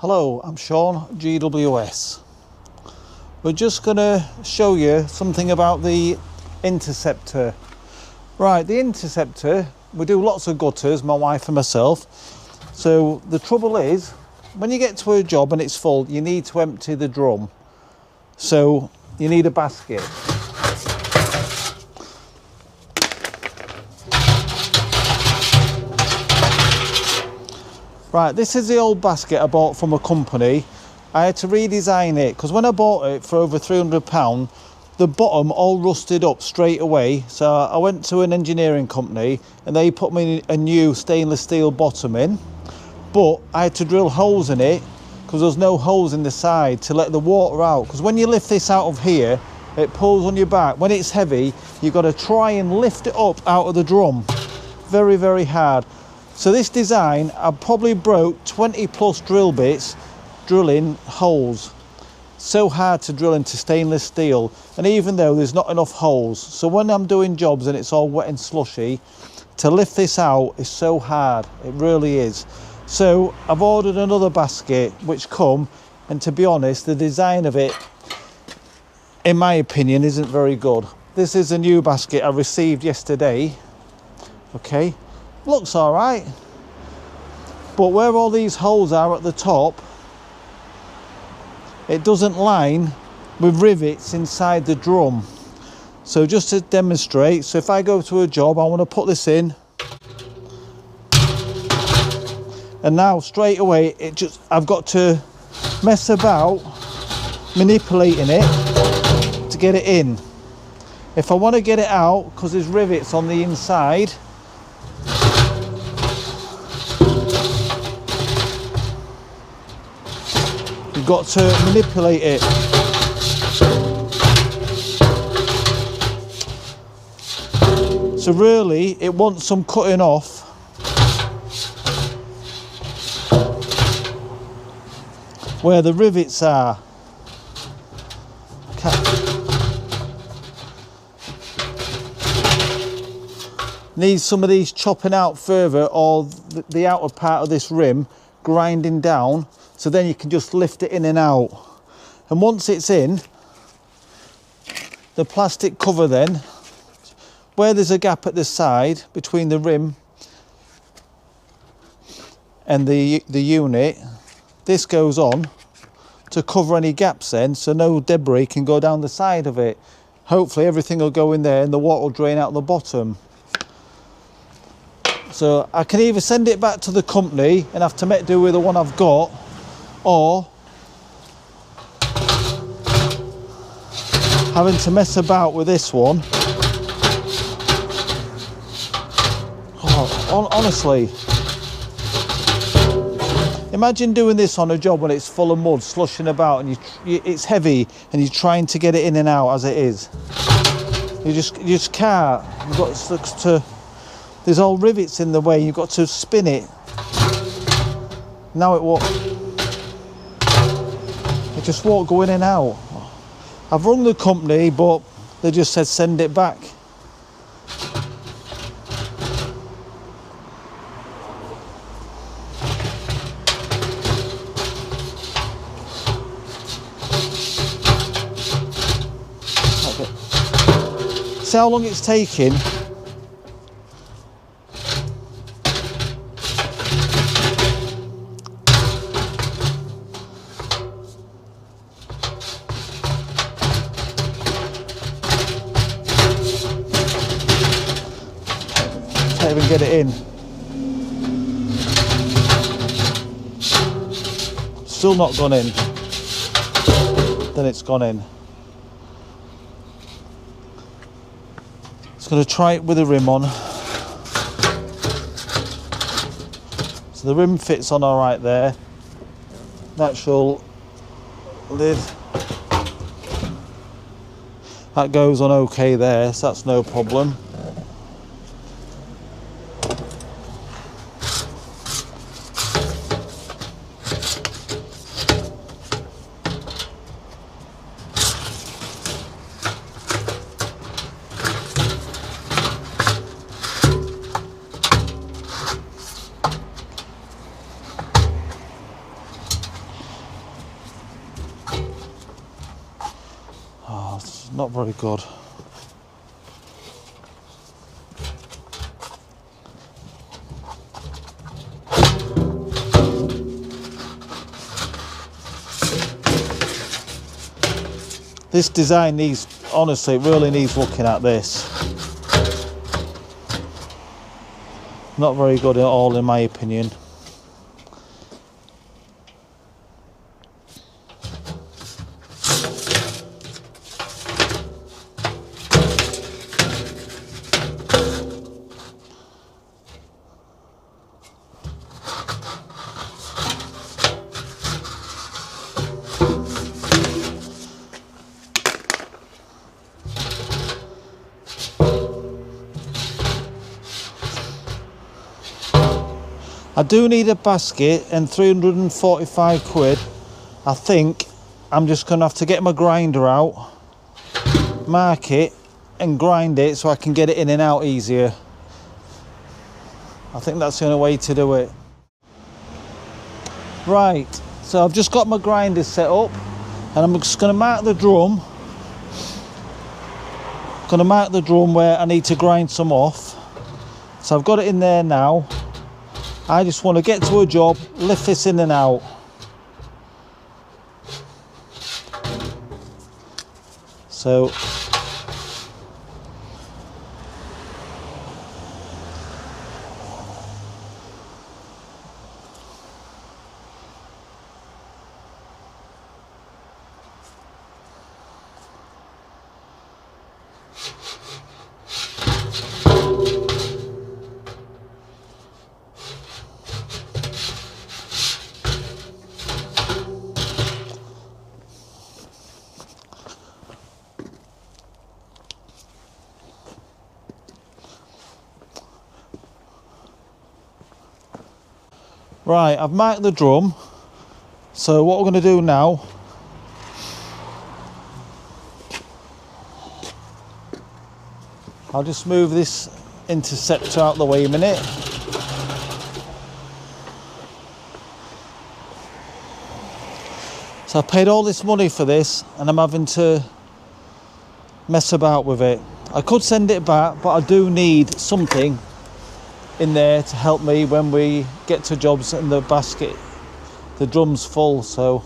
Hello, I'm Sean, GWS. We're just going to show you something about the interceptor. Right, the interceptor, we do lots of gutters, my wife and myself. So the trouble is, when you get to a job and it's full, you need to empty the drum. So you need a basket. Right, this is the old basket I bought from a company. I had to redesign it because when I bought it for over £300, the bottom all rusted up straight away. So I went to an engineering company and they put me a new stainless steel bottom in. But I had to drill holes in it because there was no holes in the side to let the water out. Because when you lift this out of here, it pulls on your back. When it's heavy, you've got to try and lift it up out of the drum. Very, very hard. So this design, I probably broke 20 plus drill bits drilling holes. So hard to drill into stainless steel, and even though there's not enough holes, so when I'm doing jobs and it's all wet and slushy, to lift this out is so hard. It really is. So I've ordered another basket which come, and to be honest, the design of it, in my opinion, isn't very good. This is a new basket I received yesterday. Okay, looks all right, but where all these holes are at the top, it doesn't line with rivets inside the drum. So just to demonstrate, so if I go to a job, I want to put this in, and now straight away I've got to mess about manipulating it to get it in. If I want to get it out, because there's rivets on the inside, you've got to manipulate it. So really, it wants some cutting off. Where the rivets are. Needs some of these chopping out further, or the outer part of this rim grinding down. So then you can just lift it in and out. And once it's in, the plastic cover then, where there's a gap at the side between the rim and the unit, this goes on to cover any gaps then, so no debris can go down the side of it. Hopefully everything will go in there and the water will drain out the bottom. So I can either send it back to the company and have to make do with the one I've got, or having to mess about with this one. Oh, honestly, imagine doing this on a job when it's full of mud slushing about and it's heavy and you're trying to get it in and out as it is. You just can't. You've got to, there's all rivets in the way, you've got to spin it. Now it won't. It just won't go in and out. I've rung the company, but they just said send it back. Okay. See how long it's taking? Can't even get it in. Still not gone in. Then it's gone in. Just going to try it with the rim on. So the rim fits on all right there. Natural lid. That goes on okay there, so that's no problem. not very good. This design needs, honestly, it really needs looking at this. Not very good at all, in my opinion. I do need a basket and 345 quid. I think I'm just going to have to get my grinder out, mark it and grind it so I can get it in and out easier. I think that's the only way to do it. Right, so I've just got my grinder set up and I'm just going to mark the drum. Going to mark the drum where I need to grind some off. So I've got it in there now. I just want to get to a job, lift this in and out. So right, I've marked the drum. So what we're going to do now, I'll just move this interceptor out the way a minute. So I paid all this money for this and I'm having to mess about with it. I could send it back, but I do need something in there to help me when we get to jobs and the basket, the drum's full. So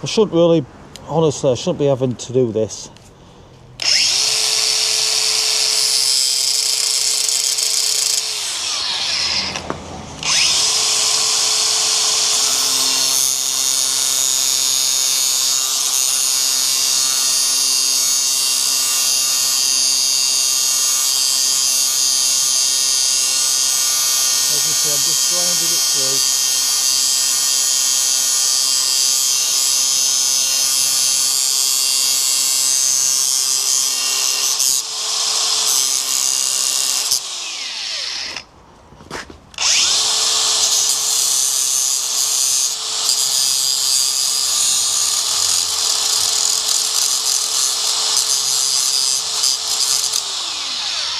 I shouldn't really, honestly, I shouldn't be having to do this. As you see, I'm just grinding it through.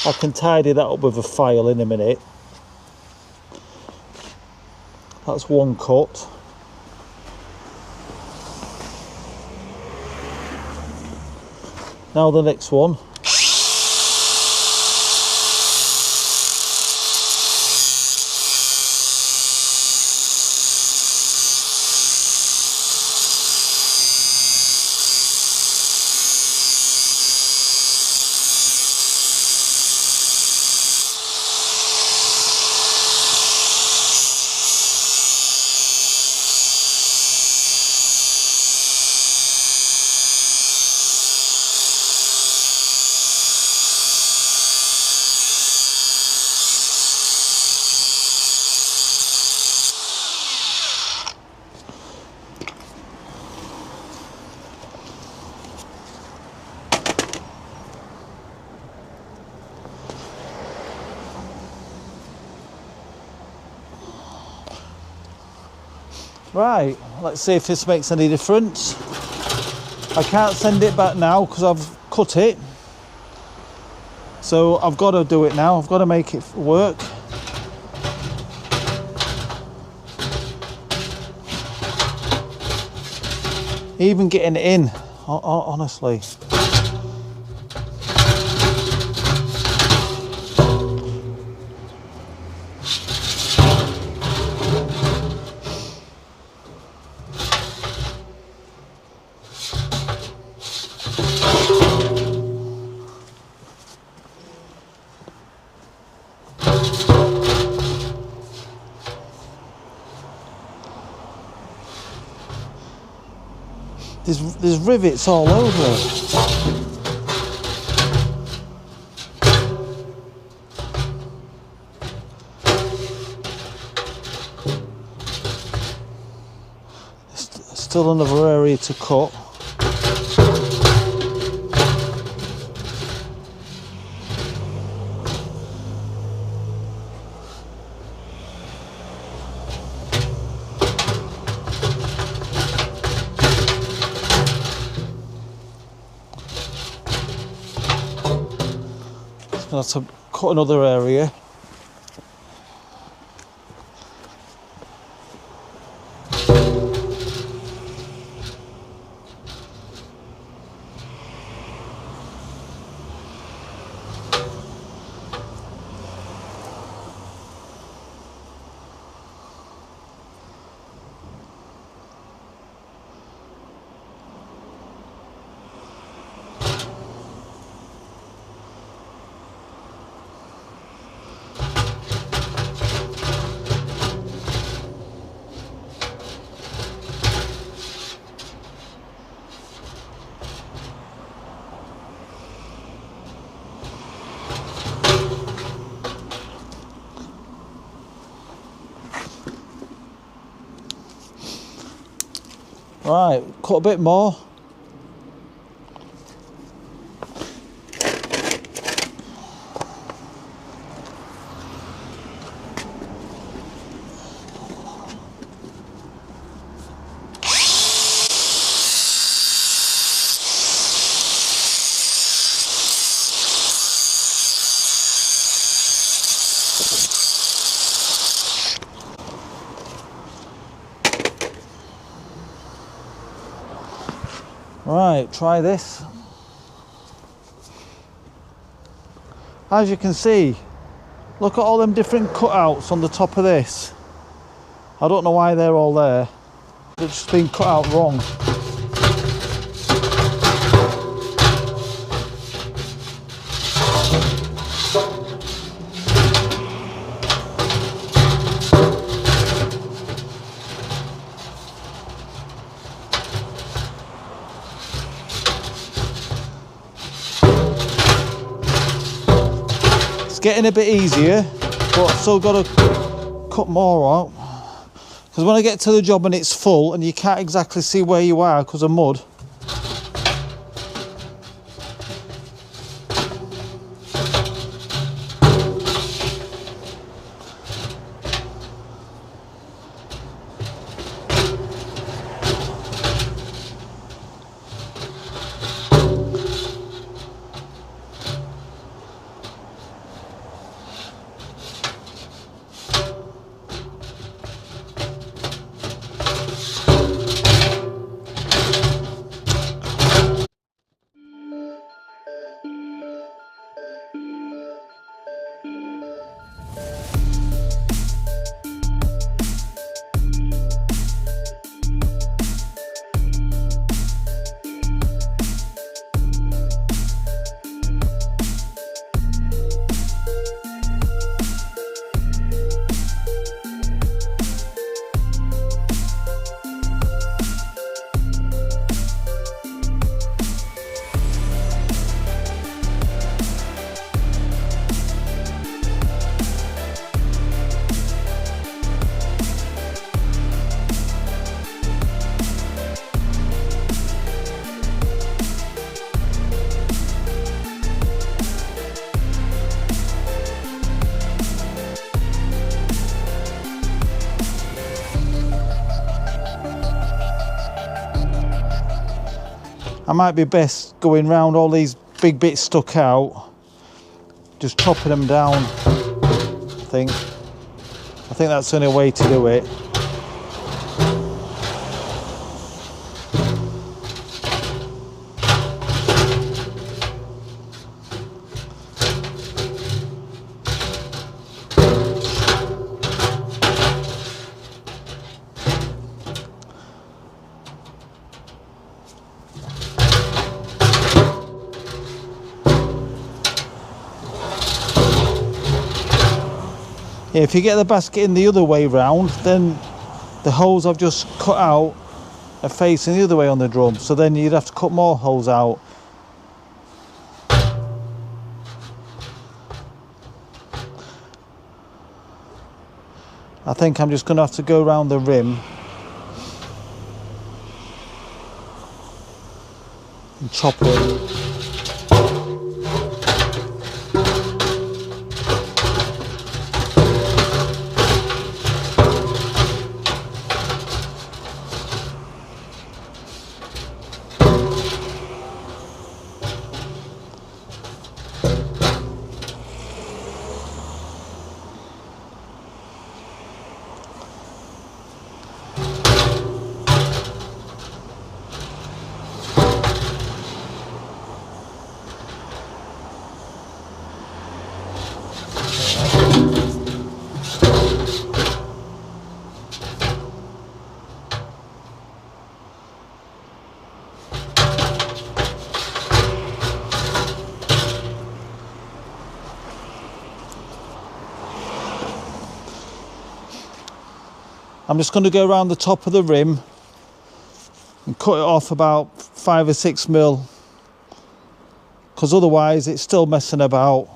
I can tidy that up with a file in a minute. That's one cut. Now the next one. Right, let's see if this makes any difference. I can't send it back now because I've cut it. So I've got to do it now. I've got to make it work. Even getting it in, honestly. There's rivets all over it. Still another area to cut. Gonna have to cut another area. Right, cut a bit more. Right, try this. As you can see, look at all them different cutouts on the top of this. I don't know why they're all there. They've just been cut out wrong. Getting a bit easier, but I've still got to cut more out, because when I get to the job and it's full and you can't exactly see where you are because of mud. I might be best going round all these big bits stuck out, just chopping them down. I think that's the only way to do it. Yeah, if you get the basket in the other way round, then the holes I've just cut out are facing the other way on the drum, so then you'd have to cut more holes out. I think I'm just going to have to go around the rim and chop it. I'm just going to go around the top of the rim and cut it off about 5 or 6 mil, because otherwise it's still messing about.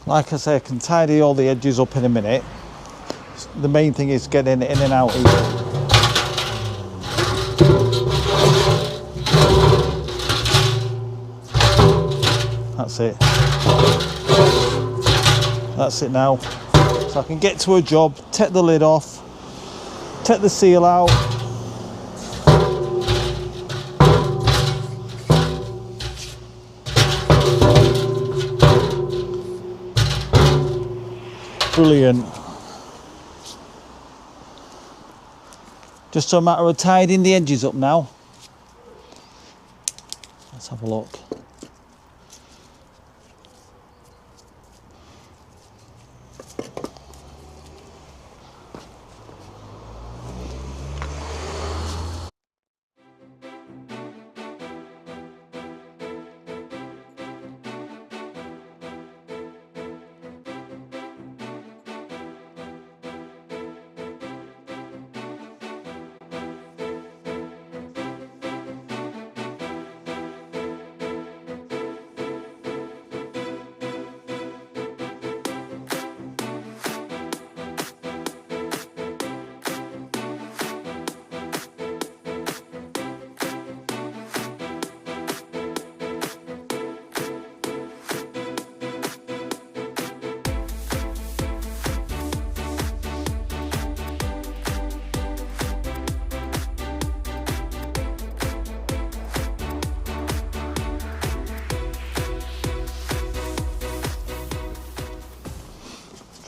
Like I say, I can tidy all the edges up in a minute. The main thing is getting it in and out easy. That's it. That's it now. So I can get to a job, take the lid off, take the seal out. Brilliant. Just a matter of tidying the edges up now. Let's have a look.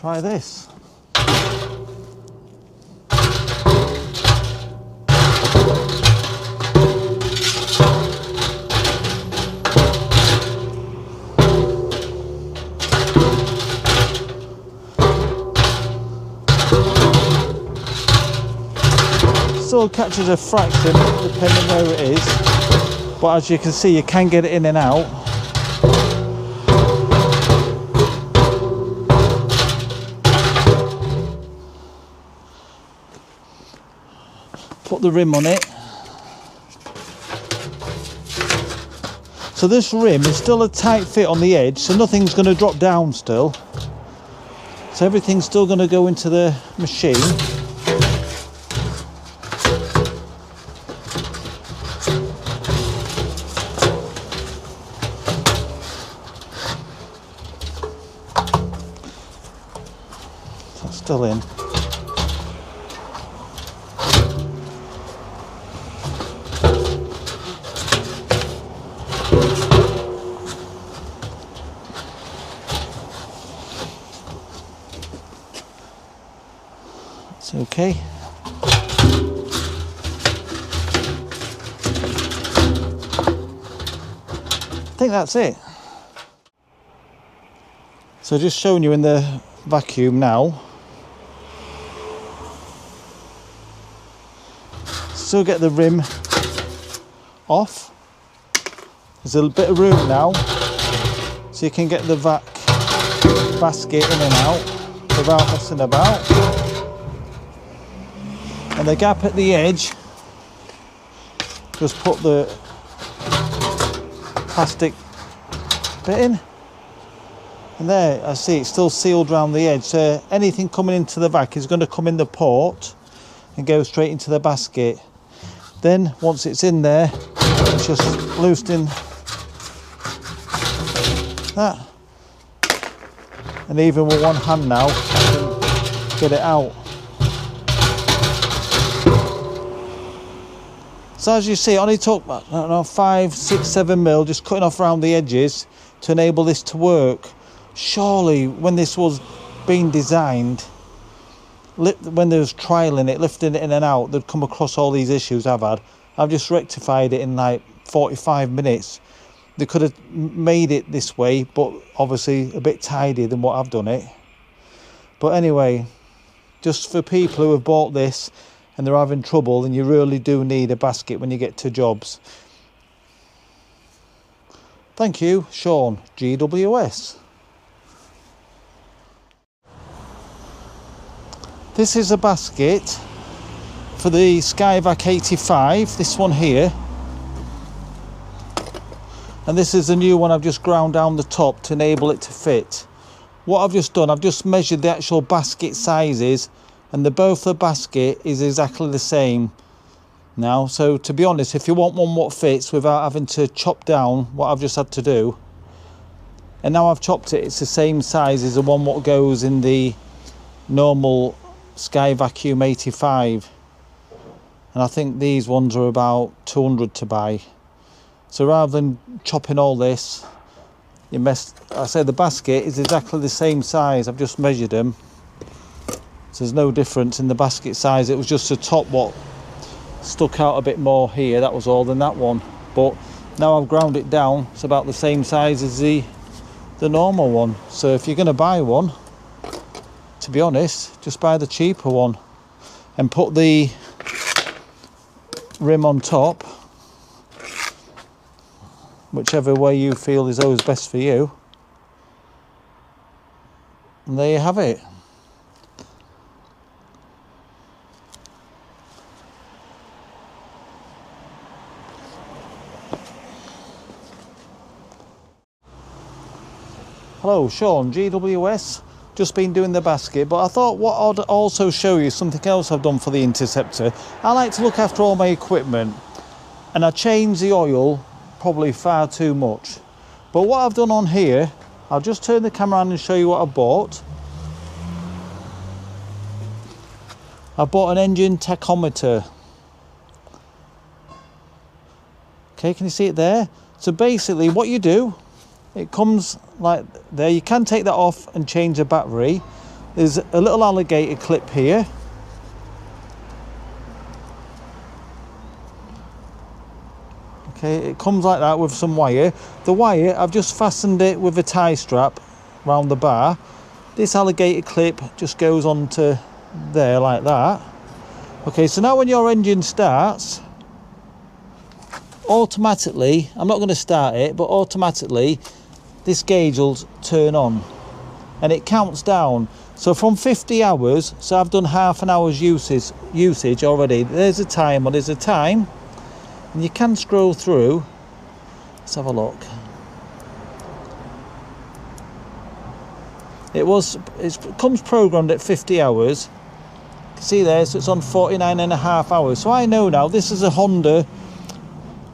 Try this. Still catches a fraction depending where it is, but as you can see you can get it in and out. Put the rim on it. So this rim is still a tight fit on the edge, so nothing's going to drop down still. So everything's still going to go into the machine. That's still in. It's okay. I think that's it. So just showing you in the vacuum now. Still get the rim off. There's a bit of room now, so you can get the basket in and out without messing about. And the gap at the edge, just put the plastic bit in, and there I see it's still sealed around the edge, so anything coming into the vac is going to come in the port and go straight into the basket. Then once it's in there, it's just loosening that, and even with one hand now I can get it out. So as you see, it only took, I don't know, 5, 6, 7 mil, just cutting off around the edges to enable this to work. Surely, when this was being designed, when there was trialing it, lifting it in and out, they'd come across all these issues I've had. I've just rectified it in like 45 minutes. They could have made it this way, but obviously a bit tidier than what I've done it. But anyway, just for people who have bought this and they're having trouble, and you really do need a basket when you get to jobs. Thank you, Sean, GWS. This is a basket for the Skyvac 85, this one here. And this is the new one I've just ground down the top to enable it to fit. What I've just done, I've just measured the actual basket sizes, and both the basket is exactly the same now. So to be honest, if you want one what fits without having to chop down what I've just had to do, and now I've chopped it, it's the same size as the one what goes in the normal Sky Vacuum 85, and I think these ones are about 200 to buy. So rather than chopping all this, I say the basket is exactly the same size. I've just measured them. So there's no difference in the basket size. It was just the top what stuck out a bit more here, that was all, than that one. But now I've ground it down, it's about the same size as the normal one. So if you're going to buy one, to be honest, just buy the cheaper one and put the rim on top, whichever way you feel is always best for you. And there you have it. Hello, Sean, GWS. Just been doing the basket, but I thought what I'd also show you something else I've done for the Interceptor. I like to look after all my equipment, and I change the oil probably far too much. But what I've done on here, I'll just turn the camera on and show you what I bought. I bought an engine tachometer. Okay, can you see it there? So basically what you do, it comes like there. You can take that off and change the battery. There's a little alligator clip here. Okay, it comes like that with some wire. The wire, I've just fastened it with a tie strap around the bar. This alligator clip just goes onto there like that. Okay, so now when your engine starts, automatically, I'm not going to start it, but automatically this gauge will turn on and it counts down. So from 50 hours, so I've done half an hour's usage already. There's a timer, there's a time, and you can scroll through. Let's have a look. It comes programmed at 50 hours. You can see there, so it's on 49.5 hours. So I know now this is a Honda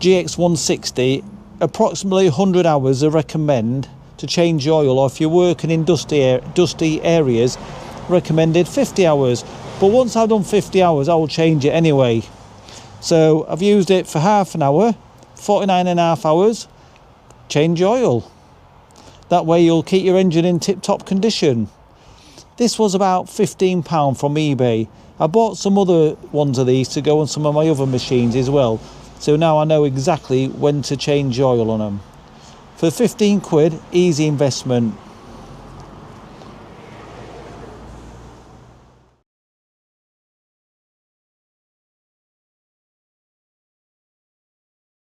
GX160. Approximately 100 hours I recommend to change oil, or if you're working in dusty areas, recommended 50 hours. But once I've done 50 hours, I will change it anyway. So I've used it for half an hour, 49.5 hours, change oil. That way you'll keep your engine in tip-top condition. This was about £15 from eBay. I bought some other ones of these to go on some of my other machines as well. So now I know exactly when to change oil on them. For 15 quid, easy investment.